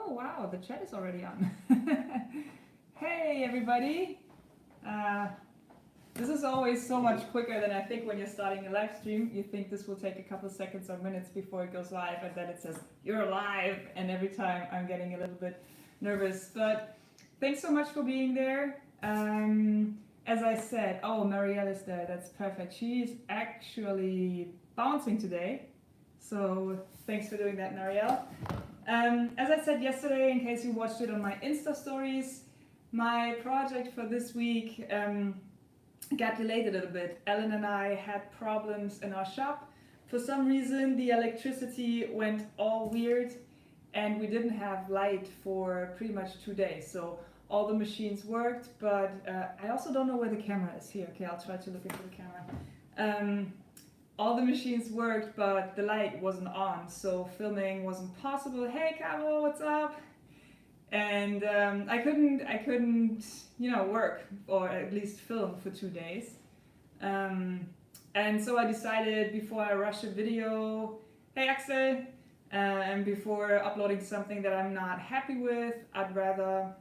Oh wow, the chat is already on. Hey everybody! Uh, this is always so much quicker than I think when you're starting a live stream. You think this will take a couple seconds or minutes before it goes live, and then it says, you're live! And every time I'm getting a little bit nervous. But thanks so much for being there. As I said, oh, Marielle is there, that's perfect. She's actually bouncing today. So thanks for doing that, Marielle. As I said yesterday, in case you watched it on my Insta stories, my project for this week got delayed a little bit. Ellen and I had problems in our shop. For some reason, the electricity went all weird and we didn't have light for pretty much 2 days. So all the machines worked, but I also don't know where the camera is. Here, okay, I'll try to look into the camera. All the machines worked, but the light wasn't on, so filming wasn't possible. Hey, Caro, what's up? And I couldn't, work or at least film for 2 days. And so I decided before I rush a video, hey Axel, and before uploading something that I'm not happy with, I'd rather,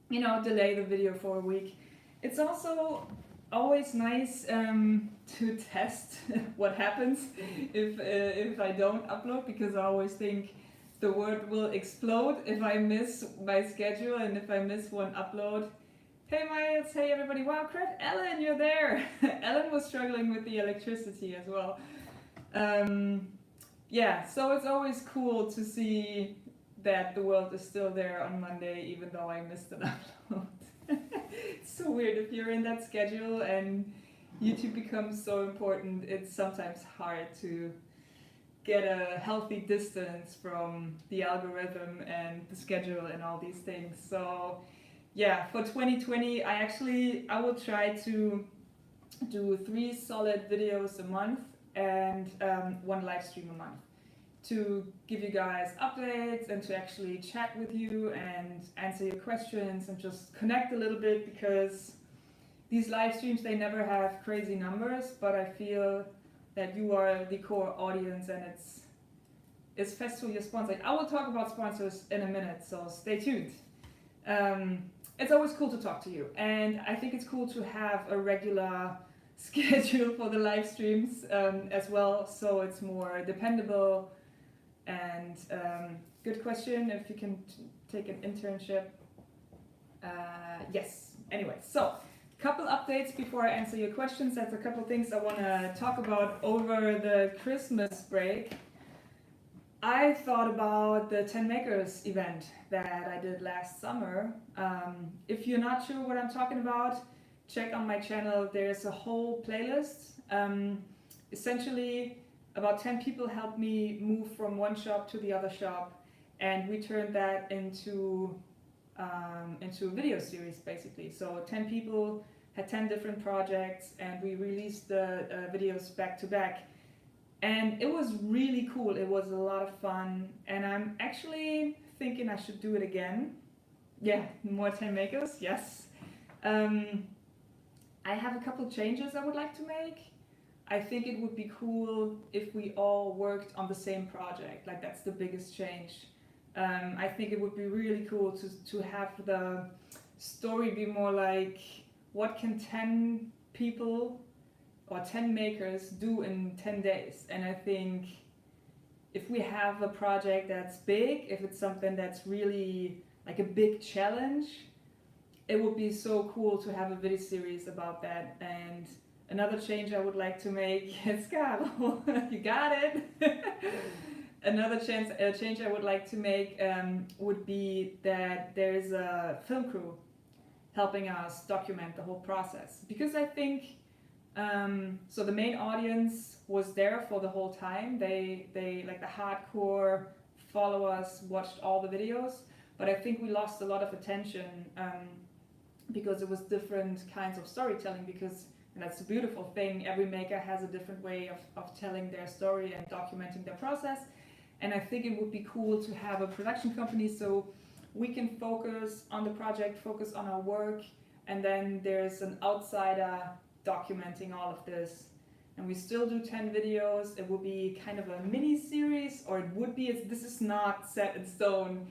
delay the video for a week. It's also always nice to test what happens if I don't upload, because I always think the world will explode if I miss my schedule and if I miss one upload. Hey Miles, hey everybody, wow, crap, Ellen, you're there. Ellen was struggling with the electricity as well. Yeah, so it's always cool to see that the world is still there on Monday, even though I missed an upload. It's so weird if you're in that schedule and YouTube becomes so important. It's sometimes hard to get a healthy distance from the algorithm and the schedule and all these things. So yeah, for 2020 I will try to do 3 solid videos a month and 1 live stream a month, to give you guys updates and to actually chat with you and answer your questions and just connect a little bit, because these live streams, they never have crazy numbers, but I feel that you are the core audience and it's festival you're sponsored. I will talk about sponsors in a minute, so stay tuned. It's always cool to talk to you, and I think it's cool to have a regular schedule for the live streams as well, so it's more dependable. And good question, if you can take an internship. Yes, anyway, so couple updates before I answer your questions. That's a couple things I want to talk about over the Christmas break. I thought about the 10 Makers event that I did last summer. If you're not sure what I'm talking about, check on my channel. There's a whole playlist. Essentially, about 10 people helped me move from one shop to the other shop, and we turned that into a video series basically. So 10 people had 10 different projects, and we released the videos back to back, and it was really cool. It was a lot of fun, and I'm actually thinking I should do it again. Yeah, more 10 Makers, yes. I have a couple changes I would like to make. I think it would be cool if we all worked on the same project. Like, that's the biggest change. I think it would be really cool to have the story be more like, what can 10 people or 10 makers do in 10 days? And I think if we have a project that's big, if it's something that's really like a big challenge, it would be so cool to have a video series about that. And another change I would like to make, yes, Carlo, you got it. Another change I would like to make would be that there is a film crew helping us document the whole process. Because I think, so the main audience was there for the whole time. They like the hardcore followers watched all the videos, but I think we lost a lot of attention because it was different kinds of storytelling, because, and that's a beautiful thing, every maker has a different way of telling their story and documenting their process. And I think it would be cool to have a production company so we can focus on the project, focus on our work, and then there's an outsider documenting all of this. And we still do 10 videos. It will be kind of a mini series, or it would be, this is not set in stone.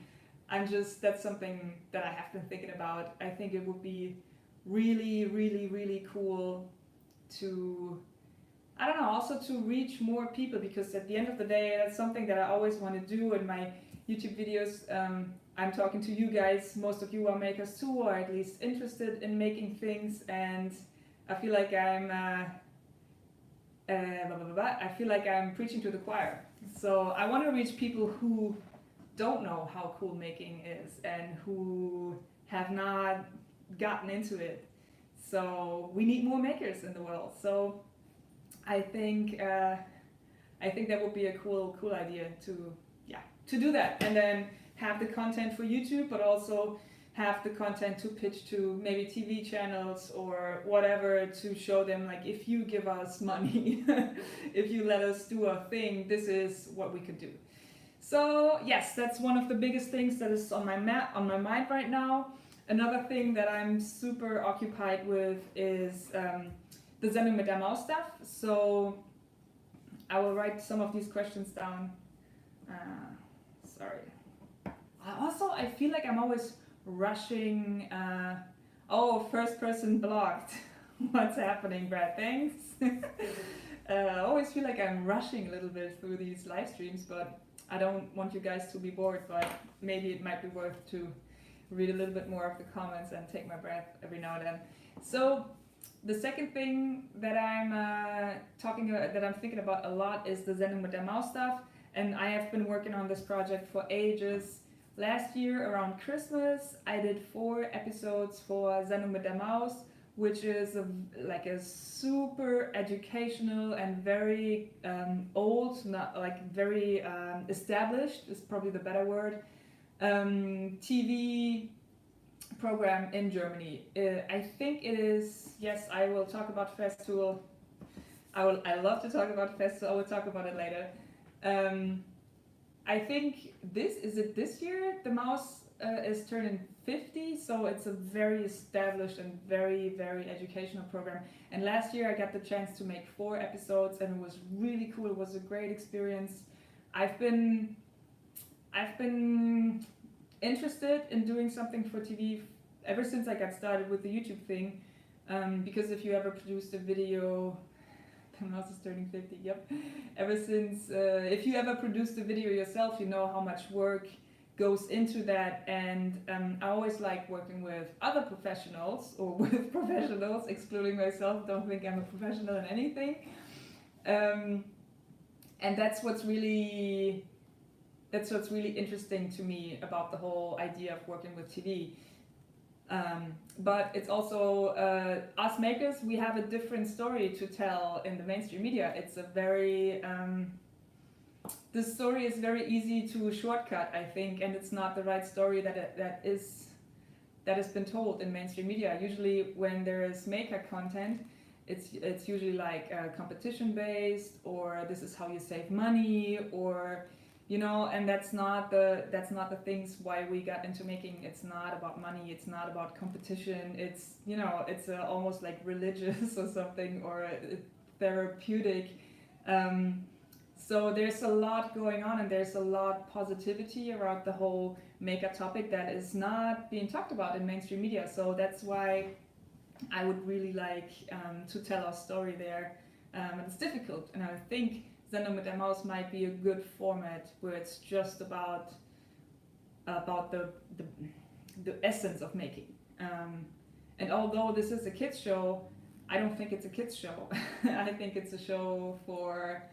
that's something that I have been thinking about. I think it would be really, really, really cool to, I don't know, also to reach more people, because at the end of the day, that's something that I always want to do in my YouTube videos. I'm talking to you guys, most of you are makers too, or at least interested in making things, and I feel like I feel like I'm preaching to the choir. So I want to reach people who don't know how cool making is and who have not gotten into it. So we need more makers in the world. So I think that would be a cool idea to do that, and then have the content for YouTube, but also have the content to pitch to maybe TV channels or whatever, to show them, like, if you give us money, if you let us do a thing, this is what we could do. So yes, that's one of the biggest things that is on my mind right now. Another thing that I'm super occupied with is the Sendung mit der Maus stuff. So I will write some of these questions down. Sorry. Also, I feel like I'm always rushing. First person blocked. What's happening, Brad? Thanks. I always feel like I'm rushing a little bit through these live streams, but I don't want you guys to be bored, but maybe it might be worth to read a little bit more of the comments and take my breath every now and then. So the second thing that I'm thinking about a lot is the Sendung mit der Maus stuff, and I have been working on this project for ages. Last year around Christmas, I did 4 episodes for Sendung mit der Maus, which is a super educational and very old, not like very established is probably the better word, TV program in Germany. I think it is, yes, I will talk about Festool. I love to talk about Festool. I will talk about it later. I think this year the Mouse is turning 50, so it's a very established and very, very educational program. And last year I got the chance to make 4 episodes, and it was really cool. It was a great experience. I've been interested in doing something for TV ever since I got started with the YouTube thing, because if you ever produced a video, the Mouse is turning 50, yep. Ever since, if you ever produced a video yourself, you know how much work goes into that, and I always like working with other professionals, or with professionals, excluding myself. Don't think I'm a professional in anything. And that's what's really interesting to me about the whole idea of working with TV. But it's also us makers, we have a different story to tell in the mainstream media. It's a very this story is very easy to shortcut, I think, and it's not the right story that has been told in mainstream media. Usually when there is maker content, it's usually like competition based, or this is how you save money, or and that's not the things why we got into making. It's not about money, it's not about competition, it's it's almost like religious or something, or therapeutic. So there's a lot going on, and there's a lot positivity around the whole maker topic that is not being talked about in mainstream media. So that's why I would really like to tell our story there. And it's difficult, and I think Sendung mit der Maus might be a good format where it's just about the essence of making. And although this is a kids show, I don't think it's a kids show. I think it's a show for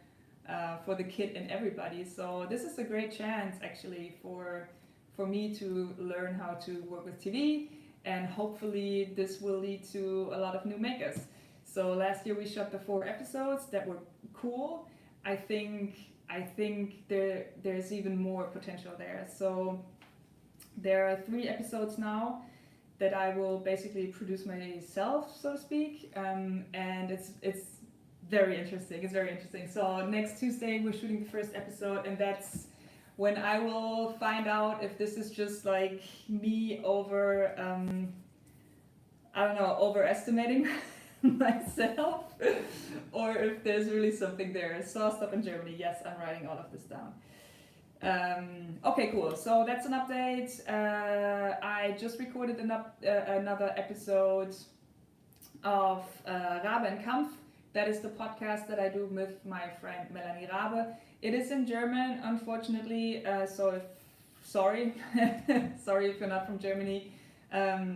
the kid and everybody. So this is a great chance actually for me to learn how to work with TV, and hopefully this will lead to a lot of new makers. So last year we shot the 4 episodes that were cool. I think there's even more potential there. So there are 3 episodes now that I will basically produce myself, so to speak, and it's very interesting. It's very interesting. So next Tuesday we're shooting the first episode, and that's when I will find out if this is just like me overestimating myself, or if there's really something there. Saw stuff in Germany. Yes, I'm writing all of this down. Okay, cool. So that's an update. I just recorded another episode of Rabe and Kampf. That is the podcast that I do with my friend Melanie Rabe. It is in German, unfortunately. Sorry, sorry if you're not from Germany.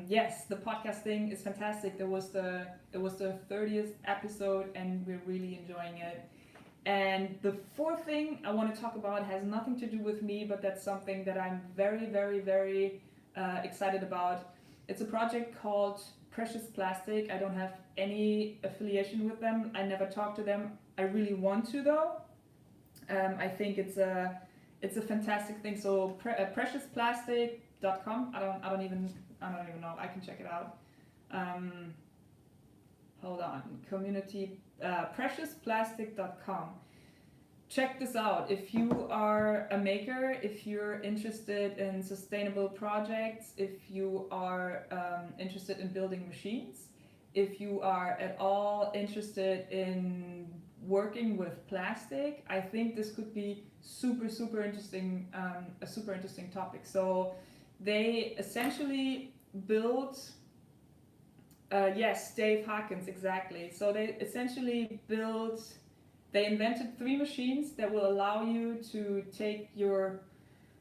Yes, the podcasting is fantastic. It was the 30th episode, and we're really enjoying it. And the fourth thing I want to talk about has nothing to do with me, but that's something that I'm very, very, very excited about. It's a project called Precious Plastic. I don't have any affiliation with them. I never talked to them. I really want to though. I think it's a fantastic thing. So preciousplastic.com. I don't even know. I can check it out. Hold on. Community preciouplastic.com. Check this out. If you are a maker, if you're interested in sustainable projects, if you are interested in building machines, if you are at all interested in working with plastic, I think this could be super interesting, a super interesting topic. So they essentially build yes, Dave Hawkins, exactly. So they essentially they invented 3 machines that will allow you to take your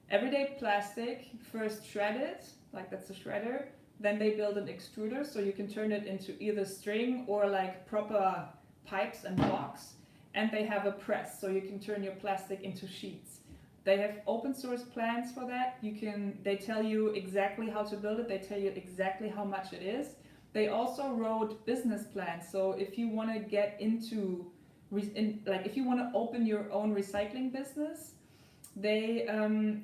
everyday plastic, first shred it, like that's a shredder, then they build an extruder so you can turn it into either string or like proper pipes and blocks, and they have a press so you can turn your plastic into sheets. They have open source plans for that. They tell you exactly how to build it, they tell you exactly how much it is. They also wrote business plans. So if you want to get into, if you want to open your own recycling business, they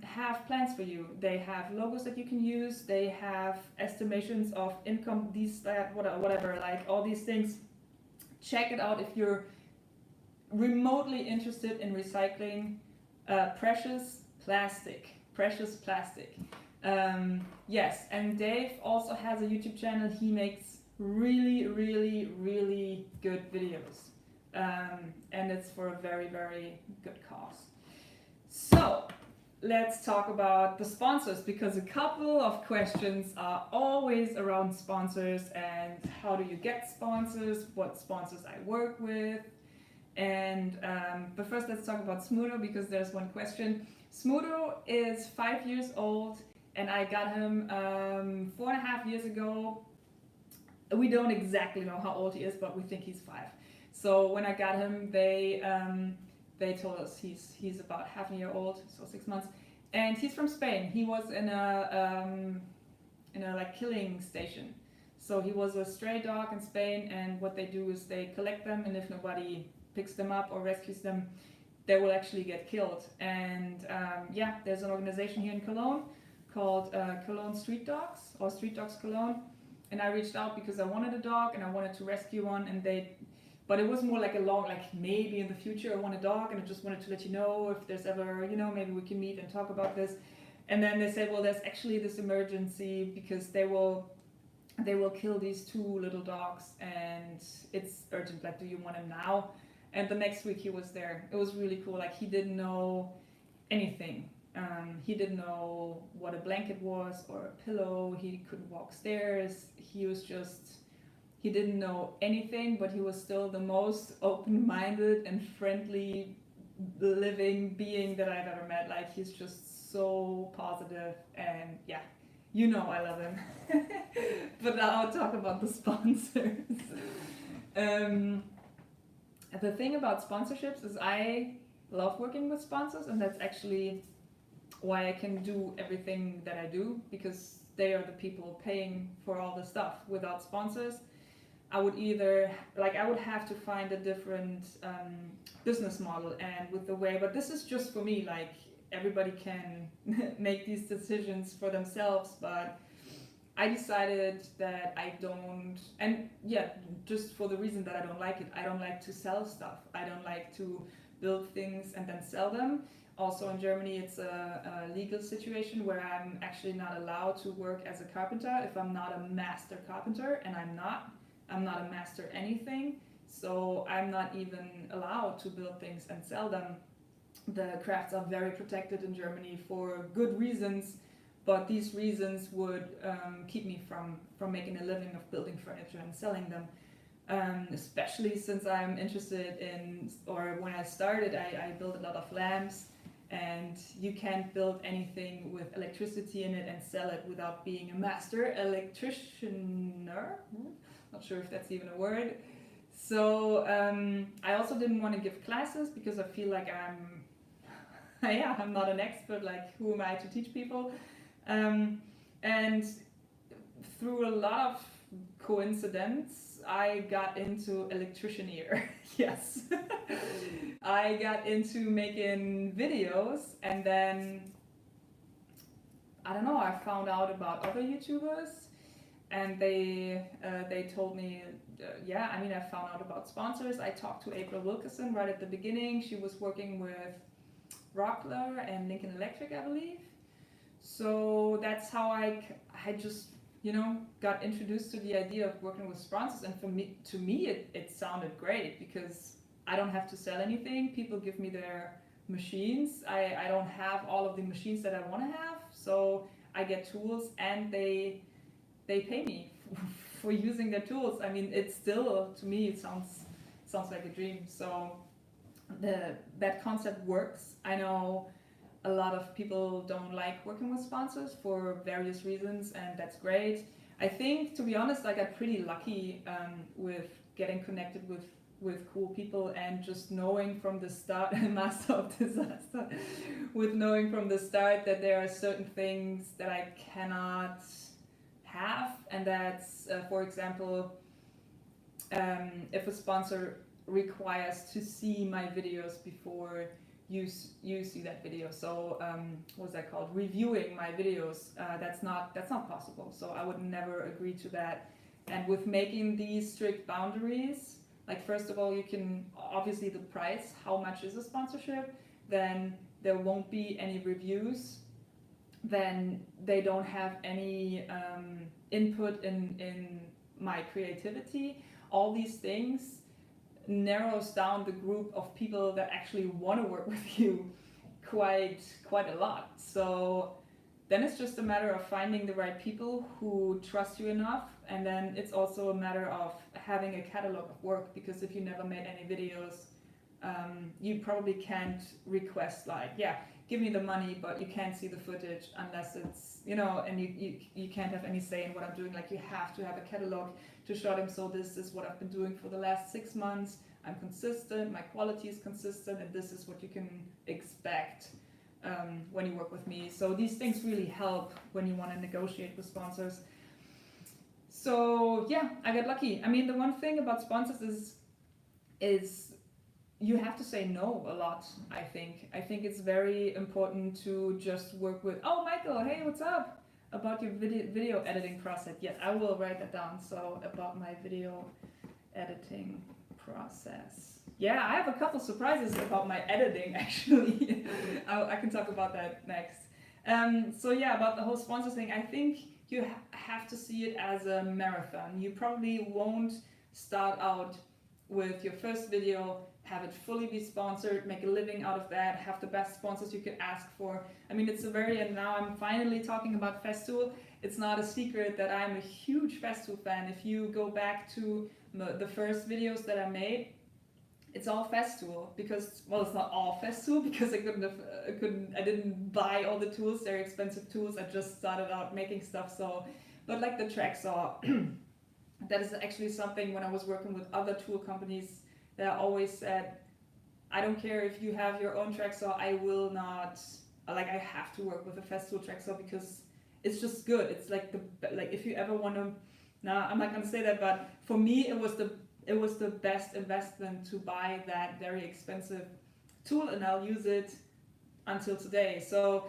have plans for you. They have logos that you can use. They have estimations of income, whatever, like all these things. Check it out if you're remotely interested in recycling precious plastic. Yes, and Dave also has a YouTube channel. He makes really good videos, and it's for a very good cause. So let's talk about the sponsors, because a couple of questions are always around sponsors and how do you get sponsors, what sponsors I work with. And but first let's talk about Smudo, because there's one question. Smudo is 5 years old, and I got him 4.5 years ago. We don't exactly know how old he is, but we think he's 5. So when I got him, they told us he's about half a year old, so 6 months, and he's from Spain. He was in a like killing station. So he was a stray dog in Spain, and what they do is they collect them, and if nobody picks them up or rescues them, they will actually get killed. And there's an organization here in Cologne called Cologne Street Dogs, or Street Dogs Cologne, and I reached out because I wanted a dog and I wanted to rescue one, and but it was more like maybe in the future I want a dog, and I just wanted to let you know if there's ever, maybe we can meet and talk about this. And then they said, well, there's actually this emergency because they will kill these 2 little dogs, and it's urgent, like, do you want him now? And the next week he was there. It was really cool. Like, he didn't know anything. He didn't know what a blanket was or a pillow. He couldn't walk stairs. He didn't know anything, but he was still the most open-minded and friendly living being that I've ever met. Like, he's just so positive, and yeah, I love him. But now I'll talk about the sponsors. The thing about sponsorships is I love working with sponsors, and that's actually why I can do everything that I do, because they are the people paying for all the stuff. Without sponsors, I would have to find a different business model, and with the way, but this is just for me, like, everybody can make these decisions for themselves, but I decided that I don't, and just for the reason that I don't like it. I don't like to sell stuff. I don't like to build things and then sell them. Also in Germany, it's a legal situation where I'm actually not allowed to work as a carpenter if I'm not a master carpenter, and I'm not a master anything. So I'm not even allowed to build things and sell them. the crafts are very protected in Germany for good reasons, but these reasons would keep me from making a living of building furniture and selling them. Especially since I'm interested in, or when I started, I built a lot of lamps, and you can't build anything with electricity in it and sell it without being a master electricianer. Not sure if that's even a word. So I also didn't want to give classes because I feel like I'm not an expert. Like, who am I to teach people? And through a lot of coincidence, I got into electricianeer. Yes. I got into making videos, and then I don't know, I found out about other YouTubers, and they told me, I found out about sponsors. I talked to April Wilkerson right at the beginning. She was working with Rockler and Lincoln Electric, I believe. So that's how I just, got introduced to the idea of working with sponsors. And to me, it sounded great because I don't have to sell anything. People give me their machines. I don't have all of the machines that I want to have. So I get tools, and they pay me for using their tools. I mean, it's still, to me, it sounds like a dream. So that concept works. I know a lot of people don't like working with sponsors for various reasons, and that's great. I think, to be honest, I got pretty lucky with getting connected with cool people, and just knowing from the start, master of disaster, with knowing from the start that there are certain things that I cannot have, and that's, for example, if a sponsor requires to see my videos before you see that video. So what's that called? Reviewing my videos. That's not possible. So I would never agree to that. And with making these strict boundaries, like, first of all, you can obviously the price, how much is a sponsorship, then there won't be any reviews, then they don't have any input in my creativity. All these things narrows down the group of people that actually want to work with you quite a lot. So then it's just a matter of finding the right people who trust you enough, and then it's also a matter of having a catalog of work, because if you never made any videos, you probably can't request, like, give me the money, but you can't see the footage unless it's, and you can't have any say in what I'm doing. Like, you have to have a catalog to show them, so this is what I've been doing for the last 6 months. I'm consistent, my quality is consistent, and this is what you can expect when you work with me. So these things really help when you want to negotiate with sponsors. So yeah, I got lucky. I mean, the one thing about sponsors is you have to say no a lot. I think it's very important to just work with, oh, Michael, hey, what's up? About your video editing process. Yes, I will write that down. So about my video editing process. Yeah, I have a couple surprises about my editing, actually. I can talk about that next. So yeah, about the whole sponsor thing, I think you have to see it as a marathon. You probably won't start out with your first video, have it fully be sponsored, make a living out of that, have the best sponsors you could ask for. I mean, and now I'm finally talking about Festool. It's not a secret that I'm a huge Festool fan. If you go back to the first videos that I made, it's all Festool, because, well, it's not all Festool because I didn't buy all the tools. They're expensive tools. I just started out making stuff. So, but like the track saw, that is actually something when I was working with other tool companies that I always said, I don't care if you have your own track saw, I will not, like, I have to work with a Festool track saw because it's just good. It's like if you ever want to, I'm not gonna say that, but for me it was the best investment to buy that very expensive tool, and I'll use it until today. So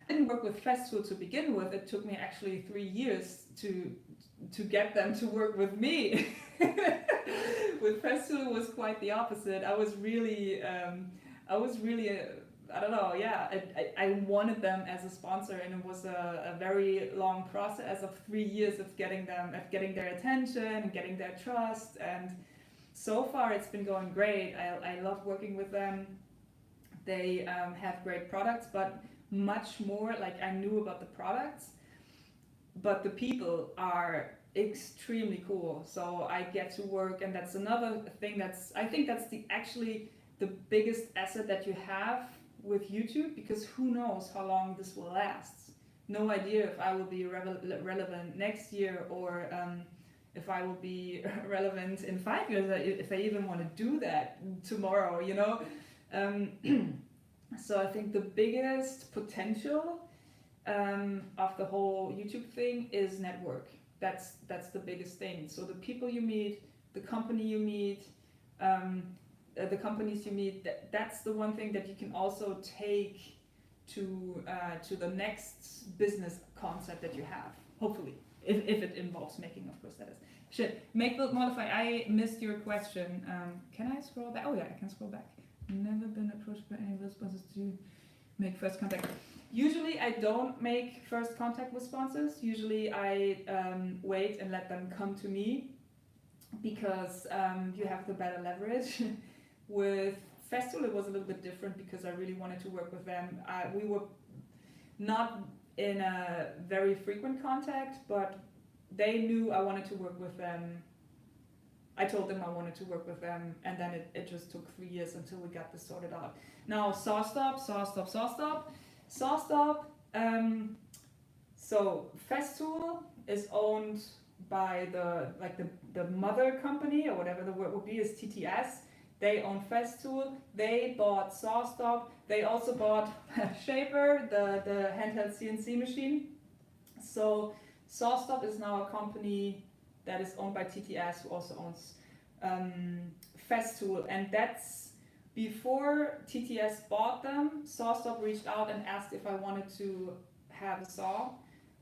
I didn't work with Festool to begin with. It took me actually 3 years to get them to work with me. With Festool, it was quite the opposite. I was really I don't know, yeah, I wanted them as a sponsor, and it was a very long process of 3 years of getting their attention and getting their trust, and so far it's been going great. I love working with them, They have great products, but much more like I knew about the products, but the people are extremely cool. So I get to work, and that's another thing I think that's actually the biggest asset that you have with YouTube, because who knows how long this will last. No idea if I will be relevant next year, or if I will be relevant in 5 years, if I even want to do that tomorrow, you know. So I think the biggest potential of the whole YouTube thing is network. That's the biggest thing. So the people you meet, the company you meet, the companies you meet, that's the one thing that you can also take to the next business concept that you have, hopefully, if it involves making, of course, that is. Shit, make, build, modify. I missed your question. Can I scroll back? Oh yeah, I can scroll back. Never been approached by any sponsors to make first contact. Usually I don't make first contact with sponsors. Usually I wait and let them come to me, because you have the better leverage. With Festool it was a little bit different, because I really wanted to work with them. We were not in a very frequent contact, but they knew I wanted to work with them. I told them I wanted to work with them, and then it just took 3 years until we got this sorted out. Now SawStop. So Festool is owned by the mother company, or whatever the word would be, is TTS. They own Festool. They bought SawStop. They also bought Shaper, the handheld CNC machine. So SawStop is now a company that is owned by TTS, who also owns Festool, and that's before TTS bought them. SawStop reached out and asked if I wanted to have a saw,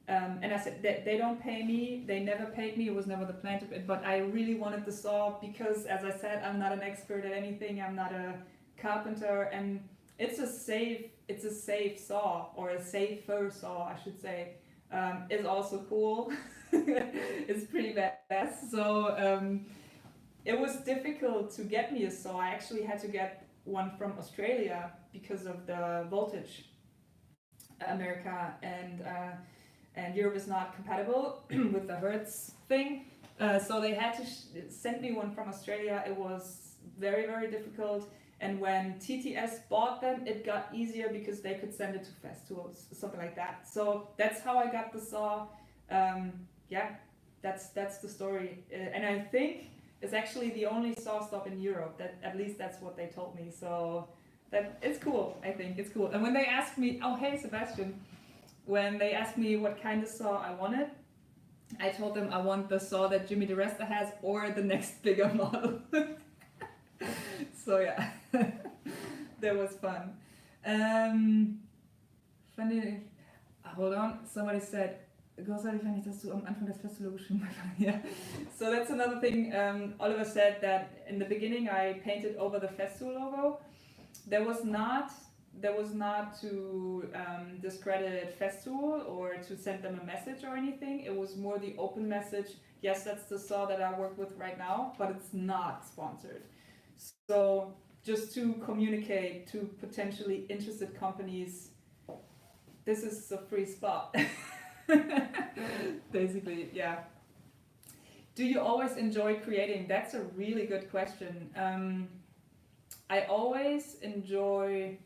and I said that they don't pay me. They never paid me. It was never the plan to pay, but I really wanted the saw because, as I said, I'm not an expert at anything. I'm not a carpenter, and it's a safe saw, or a safer saw, I should say. Is also cool. It's pretty badass. So it was difficult to get me a saw. I actually had to get one from Australia because of the voltage. America and Europe is not compatible with the Hertz thing. So they had to send me one from Australia. It was very, very difficult. And when TTS bought them, it got easier because they could send it to Festool, something like that. So that's how I got the saw. Yeah, that's the story. And I think it's actually the only SawStop in Europe. That, at least that's what they told me. So that it's cool. I think it's cool. And when they asked me, oh hey Sebastian, when they asked me what kind of saw I wanted, I told them I want the saw that Jimmy DeResta has, or the next bigger model. So yeah, that was fun. Funny. Hold on, somebody said, großartig fand ich, dass du am Anfang das Festool geschrieben hast. Yeah. So that's another thing. Oliver said that in the beginning I painted over the Festool logo. There was not to discredit Festool or to send them a message or anything. It was more the open message. Yes, that's the saw that I work with right now, but it's not sponsored. So just to communicate to potentially interested companies, this is a free spot. Basically, yeah. Do you always enjoy creating? That's a really good question. I always enjoy...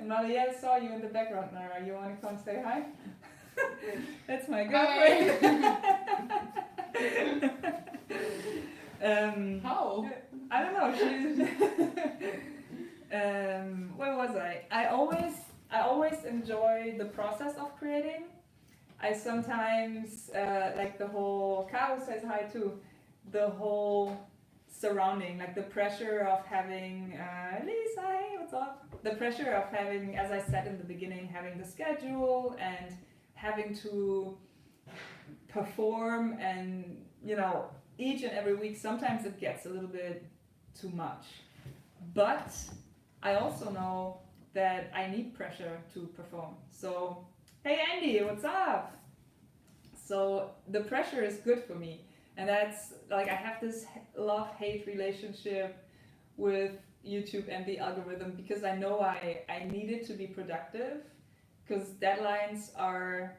Marielle saw you in the background, Nara. You want to come say hi? That's my girlfriend. How? I don't know. Where was I? I always enjoy the process of creating. I sometimes like the whole... Caro says hi too. The whole surrounding, like the pressure of having... Lisa, hey, what's up? The pressure of having, as I said in the beginning, having the schedule and having to perform, and, you know, each and every week, sometimes it gets a little bit too much. But I also know that I need pressure to perform. So, hey Andy, what's up? So the pressure is good for me. And that's like, I have this love-hate relationship with YouTube and the algorithm, because I know I needed to be productive, because deadlines or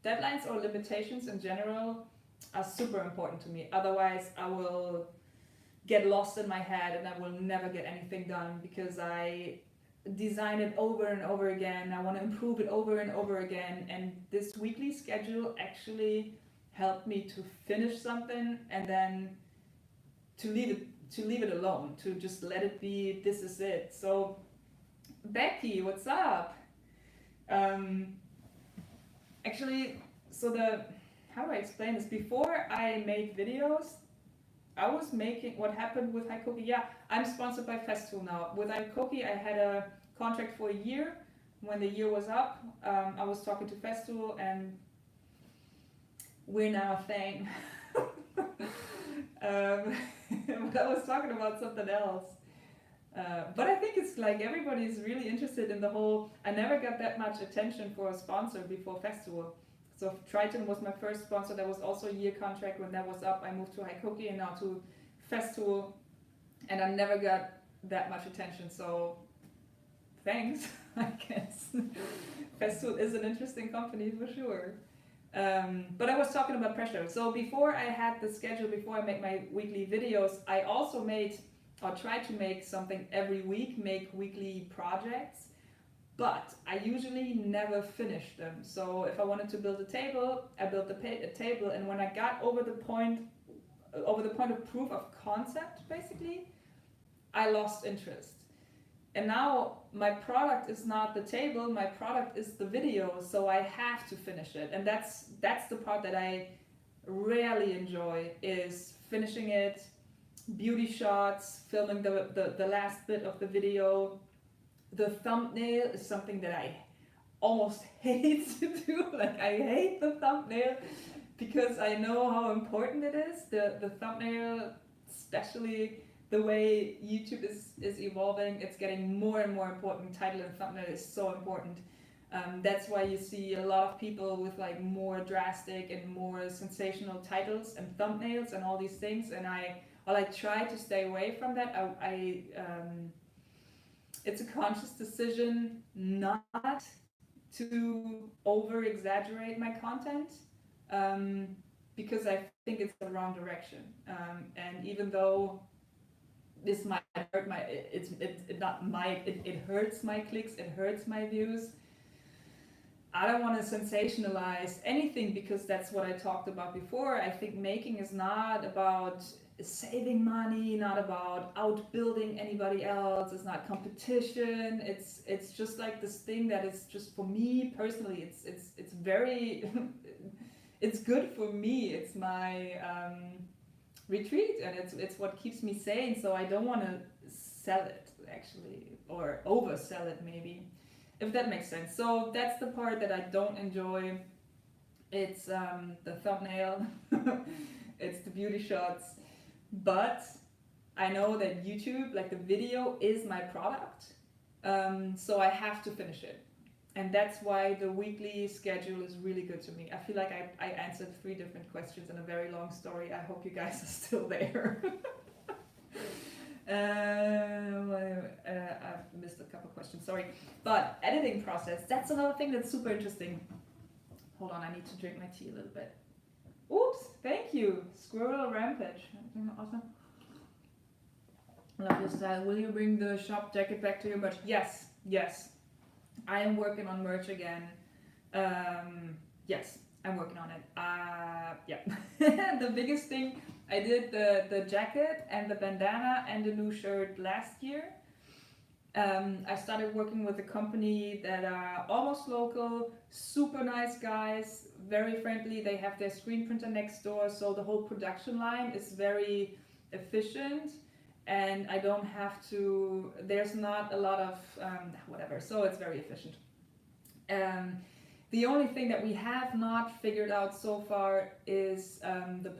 limitations in general are super important to me. Otherwise, I will get lost in my head and I will never get anything done, because I design it over and over again. I want to improve it over and over again. And this weekly schedule actually helped me to finish something and then to leave it alone, to just let it be. This is it. So Becky, what's up? Actually, how do I explain this? Before I made videos, I was making, what happened with Haikoki, yeah, I'm sponsored by Festool now. With Haikoki, I had a contract for a year. When the year was up, I was talking to Festool and we're now a thing. But I was talking about something else. But I think it's like everybody's really interested in the whole, I never got that much attention for a sponsor before Festool. So Triton was my first sponsor. That was also a year contract. When that was up, I moved to Haikoki and now to Festool, and I never got that much attention. So thanks, I guess. Festool is an interesting company for sure. But I was talking about pressure. So before I had the schedule, before I made my weekly videos, I also made, or tried to make something every week, make weekly projects. But I usually never finished them. So if I wanted to build a table, I built a table, and when I got over the point of proof of concept, basically, I lost interest. And now my product is not the table, my product is the video, so I have to finish it. And that's the part that I rarely enjoy, is finishing it, beauty shots, filming the last bit of the video. The thumbnail is something that I almost hate to do. Like, I hate the thumbnail because I know how important it is. The thumbnail, especially the way YouTube is evolving, it's getting more and more important. Title and thumbnail is so important. That's why you see a lot of people with like more drastic and more sensational titles and thumbnails and all these things. And while I try to stay away from that, it's a conscious decision not to over exaggerate my content, because I think it's the wrong direction. And even though this might hurt it hurts my clicks, it hurts my views, I don't want to sensationalize anything, because that's what I talked about before. I think making is not about saving money, not about outbuilding anybody else. It's not competition. It's just like this thing that is just, for me personally, it's very it's good for me. It's my retreat, and it's what keeps me sane. So I don't want to sell it, actually, or oversell it, maybe, if that makes sense. So that's the part that I don't enjoy. It's the thumbnail. It's the beauty shots. But I know that YouTube, like the video, is my product, so I have to finish it. And that's why the weekly schedule is really good to me. I feel like I answered 3 different questions in a very long story. I hope you guys are still there. I've missed a couple questions, sorry. But editing process, that's another thing that's super interesting. Hold on, I need to drink my tea a little bit. Oops, thank you. Squirrel Rampage. Awesome. Love your style. Will you bring the shop jacket back to your merch? Yes, yes. I am working on merch again. Yes, I'm working on it. Yeah. The biggest thing, I did the jacket and the bandana and the new shirt last year. I started working with a company that are almost local, super nice guys, very friendly. They have their screen printer next door, so the whole production line is very efficient, and I don't have to, there's not a lot of whatever, so it's very efficient. The only thing that we have not figured out so far is the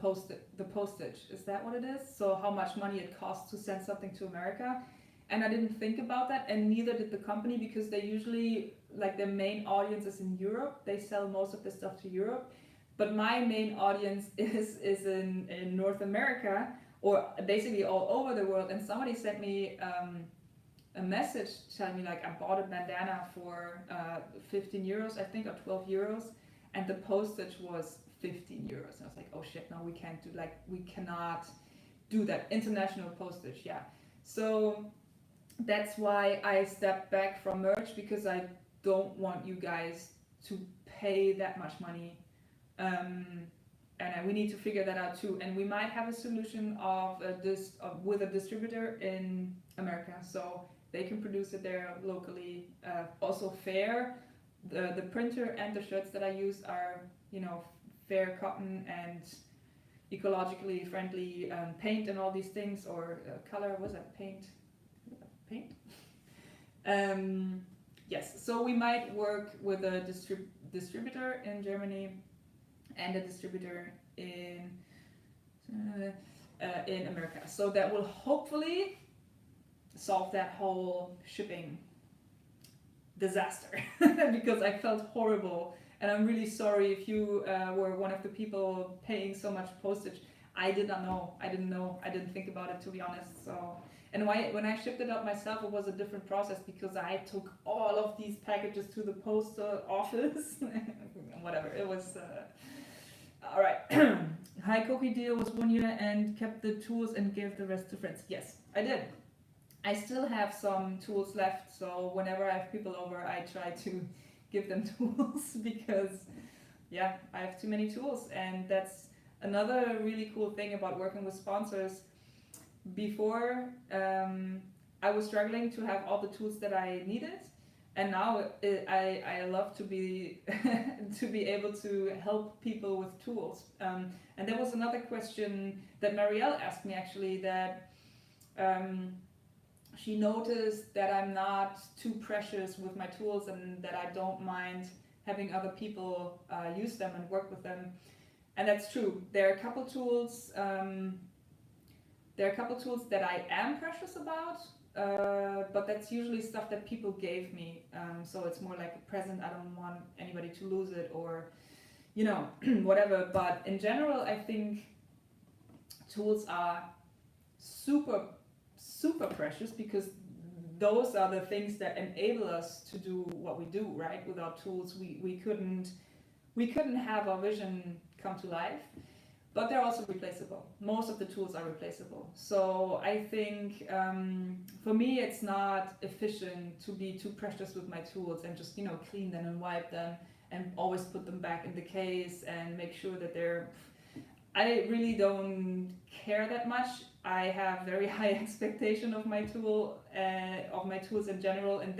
postage. Is that what it is? So how much money it costs to send something to America. And I didn't think about that, and neither did the company, because they usually, like, their main audience is in Europe. They sell most of the stuff to Europe. But my main audience is in North America, or basically all over the world. And somebody sent me a message telling me like I bought a bandana for 15 euros, I think, or 12 euros, and the postage was 15 euros. And I was like, oh shit, no, we can't do, like, we cannot do that. International postage, yeah. So that's why I stepped back from merch, because I don't want you guys to pay that much money. And we need to figure that out too. And we might have a solution of with a distributor in America, so they can produce it there locally. Also fair. The printer and the shirts that I use are, you know, fair cotton and ecologically friendly paint and all these things, or color. Was that paint? Paint. Yes. So we might work with a distributor in Germany and a distributor in America. So that will hopefully solve that whole shipping disaster because I felt horrible, and I'm really sorry if you were one of the people paying so much postage. I did not know. I didn't know. I didn't think about it, to be honest. So, and when I shipped it out myself, it was a different process because I took all of these packages to the post office. Whatever. It was. All right. High Cookie deal was 1 year and kept the tools and gave the rest to friends. Yes, I did. I still have some tools left, so whenever I have people over, I try to give them tools because, yeah, I have too many tools. And that's another really cool thing about working with sponsors. Before, I was struggling to have all the tools that I needed. And now I love to be to be able to help people with tools. And there was another question that Marielle asked me actually, that she noticed that I'm not too precious with my tools and that I don't mind having other people use them and work with them. And that's true. There are a couple tools. There are a couple tools that I am precious about. But that's usually stuff that people gave me, so it's more like a present. I don't want anybody to lose it, or, you know, whatever. But in general, I think tools are super, super precious because those are the things that enable us to do what we do, right? Without tools, we couldn't have our vision come to life. But they're also replaceable. Most of the tools are replaceable. So I think for me, it's not efficient to be too precious with my tools and just, you know, clean them and wipe them and always put them back in the case and make sure that they're... I really don't care that much. I have very high expectation of my tool, of my tools in general, and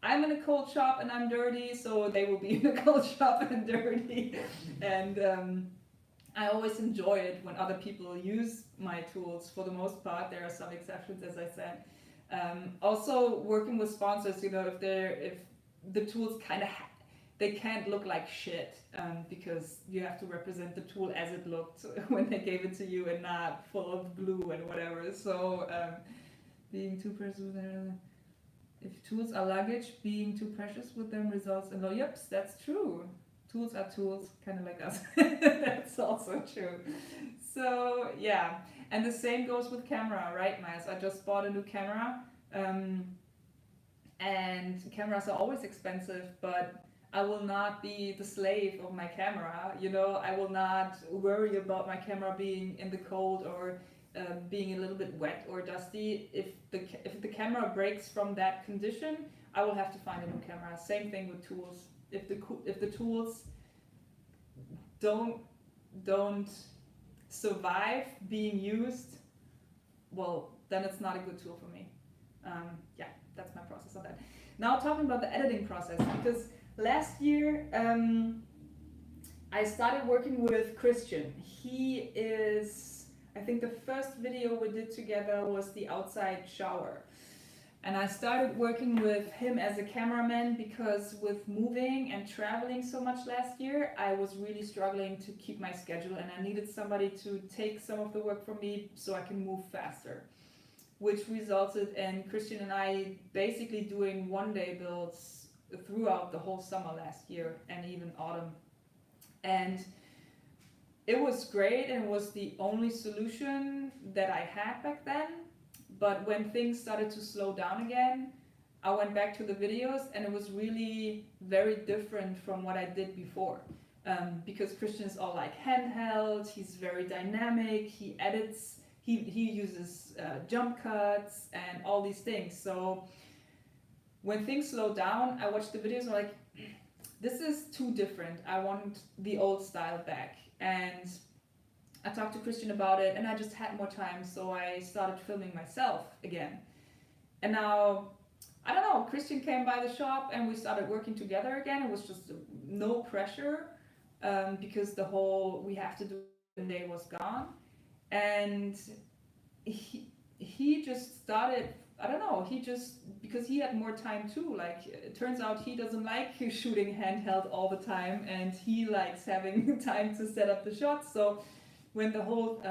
I'm in a cold shop and I'm dirty, so they will be in a cold shop and dirty. And I always enjoy it when other people use my tools. For the most part, there are some exceptions, as I said. Also, working with sponsors, you know, if the tools kind of they can't look like shit because you have to represent the tool as it looked when they gave it to you and not full of glue and whatever. So being too precious with them, if tools are luggage, being too precious with them results in yep, that's true. Tools are tools, kind of like us. That's also true. So yeah, and the same goes with camera, right, Miles? I just bought a new camera, and cameras are always expensive, but I will not be the slave of my camera. You know, I will not worry about my camera being in the cold or being a little bit wet or dusty. If the camera breaks from that condition, I will have to find a new camera. Same thing with tools. If the tools don't survive being used, well, then it's not a good tool for me. Yeah, that's my process on that. Now talking about the editing process, because last year I started working with Christian. He is, I think the first video we did together was the outside shower. And I started working with him as a cameraman because with moving and traveling so much last year, I was really struggling to keep my schedule, and I needed somebody to take some of the work from me so I can move faster, which resulted in Christian and I basically doing one-day builds throughout the whole summer last year and even autumn. And it was great, and it was the only solution that I had back then. but when things started to slow down again, I went back to the videos and it was really very different from what I did before. Because Christian is all like handheld, he's very dynamic, he edits, he uses jump cuts and all these things. So when things slow down, I watch the videos and I'm like, this is too different. I want the old style back. And I talked to Christian about it and I just had more time, so I started filming myself again. And now, I don't know, Christian came by the shop and we started working together again. It was just no pressure, because the whole we have to do it day was gone. And he just started, I don't know, because he had more time too. Like, it turns out he doesn't like shooting handheld all the time and he likes having time to set up the shots. So when the whole,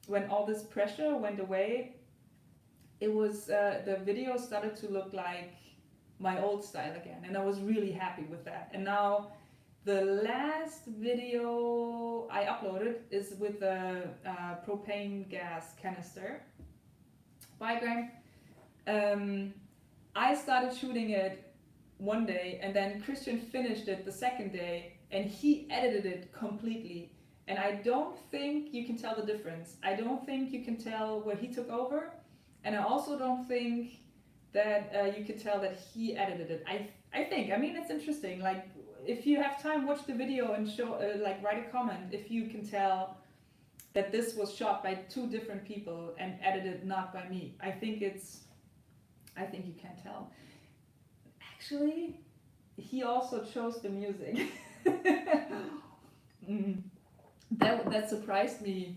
when all this pressure went away, it was, the video started to look like my old style again. And I was really happy with that. And now the last video I uploaded is with the propane gas canister. Bye, Graham. I started shooting it one day and then Christian finished it the second day and he edited it completely. And I don't think you can tell the difference. I don't think you can tell where he took over. And I also don't think that you can tell that he edited it. I think, I mean, it's interesting. Like, if you have time, watch the video and show, like, write a comment if you can tell that this was shot by two different people and edited not by me. I think you can tell. Actually, he also chose the music. That surprised me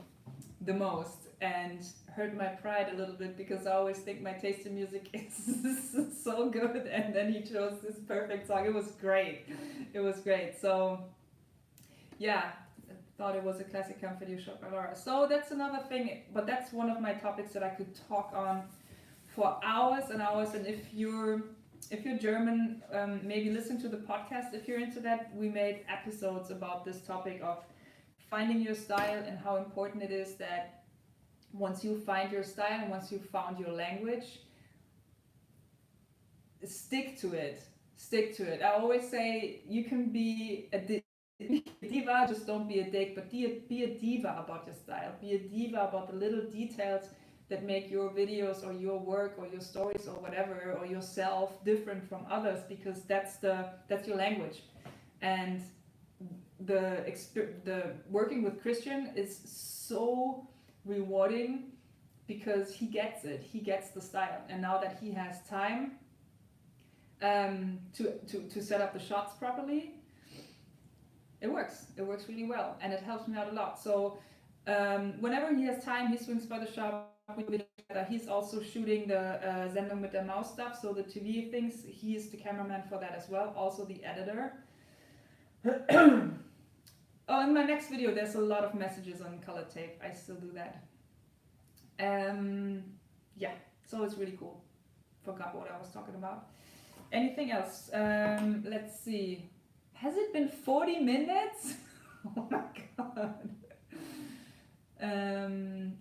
the most and hurt my pride a little bit, because I always think my taste in music is so good, and then he chose this perfect song. It was great. It was great. So yeah, I thought it was a classic come video shot by Laura. So that's another thing, but that's one of my topics that I could talk on for hours and hours. And if you're German, maybe listen to the podcast if you're into that. We made episodes about this topic of finding your style and how important it is that once you find your style and once you've found your language, stick to it. Stick to it. I always say you can be a diva, just don't be a dick, but be a diva about your style. Be a diva about the little details that make your videos or your work or your stories or whatever, or yourself different from others, because that's your language. And the working with Christian is so rewarding because he gets it. He gets the style, and now that he has time to set up the shots properly, it works. It works really well, and it helps me out a lot. So whenever he has time, he swings by the shop. He's also shooting the Sendung mit der Maus stuff, so the TV things. He's the cameraman for that as well, also the editor. Oh, in my next video, there's a lot of messages on colored tape. I still do that. Yeah, so it's really cool. Forgot what I was talking about. Anything else? Let's see. Has it been 40 minutes? Oh my god.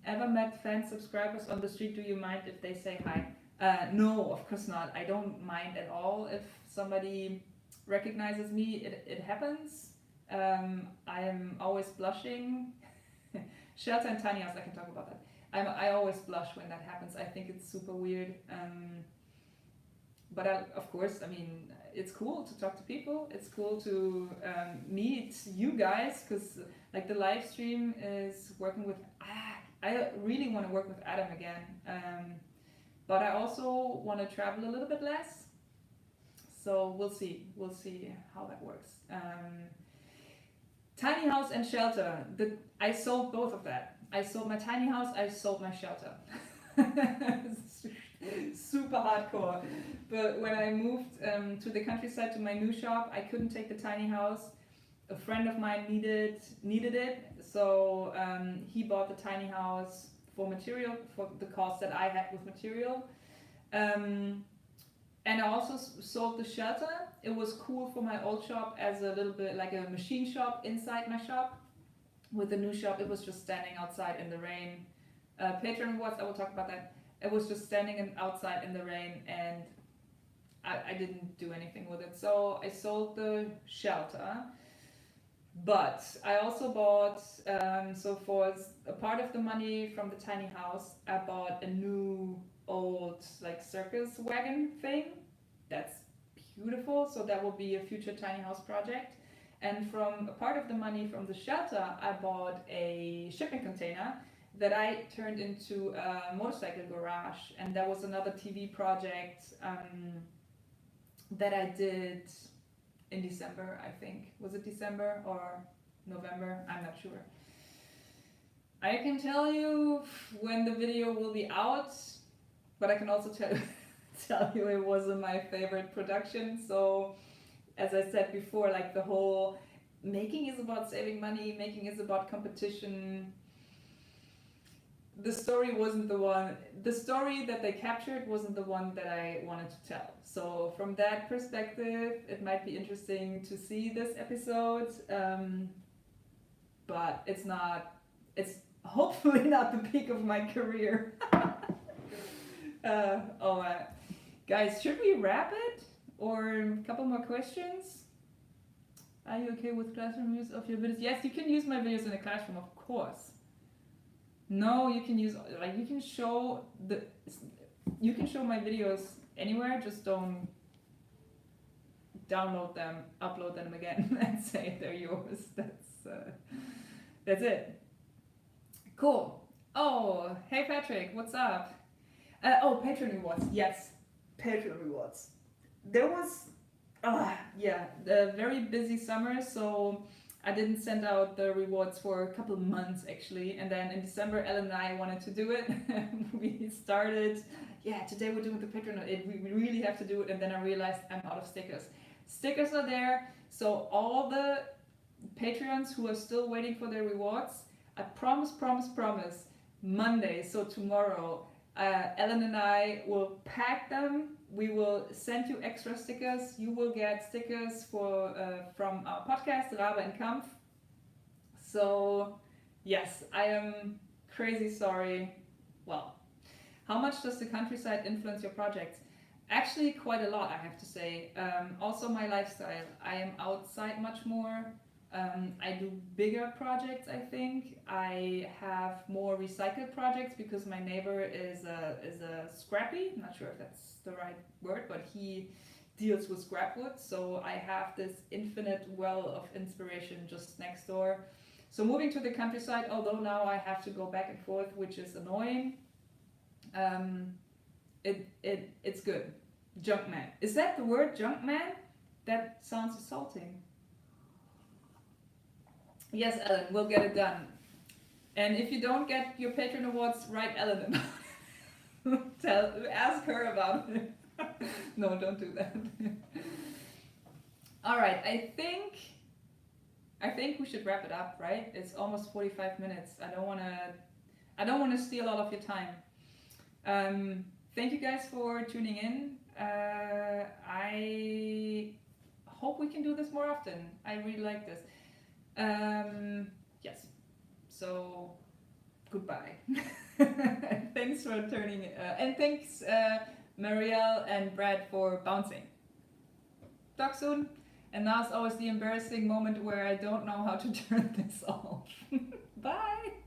Ever met fan subscribers on the street? Do you mind if they say hi? No, of course not. I don't mind at all if somebody recognizes me. It happens. I am always blushing. Shelter and tiny house, I can talk about that. I always blush when that happens. I think it's super weird. But of course, I mean, it's cool to talk to people. It's cool to meet you guys, because like the live stream is working with. I really want to work with Adam again, but I also want to travel a little bit less. So we'll see. We'll see how that works. Tiny house and shelter. I sold both of that. I sold my tiny house. I sold my shelter. Super hardcore. But when I moved to the countryside to my new shop, I couldn't take the tiny house. A friend of mine needed it, so he bought the tiny house for material, for the cost that I had with material. And I also sold the shelter. It was cool for my old shop as a little bit like a machine shop inside my shop. With the new shop, it was just standing outside in the rain. Patreon rewards, I will talk about that. It was just standing outside in the rain, and I didn't do anything with it. So I sold the shelter, but I also bought, so for a part of the money from the tiny house, I bought a new old like circus wagon thing. That's beautiful. So that will be a future tiny house project. And from a part of the money from the shelter, I bought a shipping container that I turned into a motorcycle garage. And that was another TV project that I did in December, I think. Was it December or November? I'm not sure. I can tell you when the video will be out, but I can also tell you it wasn't my favorite production. So as I said before, like the whole making is about saving money, making is about competition. The story wasn't the one, the story that they captured wasn't the one that I wanted to tell. So from that perspective, it might be interesting to see this episode, but it's hopefully not the peak of my career. Guys, should we wrap it? Or a couple more questions? Are you okay with classroom use of your videos? Yes, you can use my videos in a classroom, of course. No, you can use, like, you can show my videos anywhere, just don't download them, upload them again and say they're yours. That's it. Cool. Oh, hey Patrick, what's up? Patreon rewards. Yes, Patreon rewards. There was, the very busy summer, so I didn't send out the rewards for a couple months actually, and then in December Ellen and I wanted to do it. We started, today we're doing the Patreon, we really have to do it, and then I realized I'm out of stickers. Stickers are there, so all the Patreons who are still waiting for their rewards, I promise, Monday, so tomorrow, Ellen and I will pack them. We will send you extra stickers. You will get stickers from our podcast, Rabe and Kampf. So, yes, I am crazy sorry. Well, how much does the countryside influence your projects? Actually, quite a lot, I have to say. Also, my lifestyle. I am outside much more. I do bigger projects, I think. I have more recycled projects because my neighbor is a scrappy. I'm not sure if that's the right word, but he deals with scrap wood. So I have this infinite well of inspiration just next door. So moving to the countryside, although now I have to go back and forth, which is annoying, it's good. Junkman. Is that the word, Junkman? That sounds assaulting. Yes, Ellen, we'll get it done. And if you don't get your Patreon awards, write Ellen about it. Ask her about it. No, don't do that. All right, I think we should wrap it up, right? It's almost 45 minutes. I don't want to steal all of your time. Thank you guys for tuning in. I hope we can do this more often. I really like this. Yes. So, goodbye. Thanks for turning, and thanks Marielle and Brad for bouncing. Talk soon. And now it's always the embarrassing moment where I don't know how to turn this off. Bye.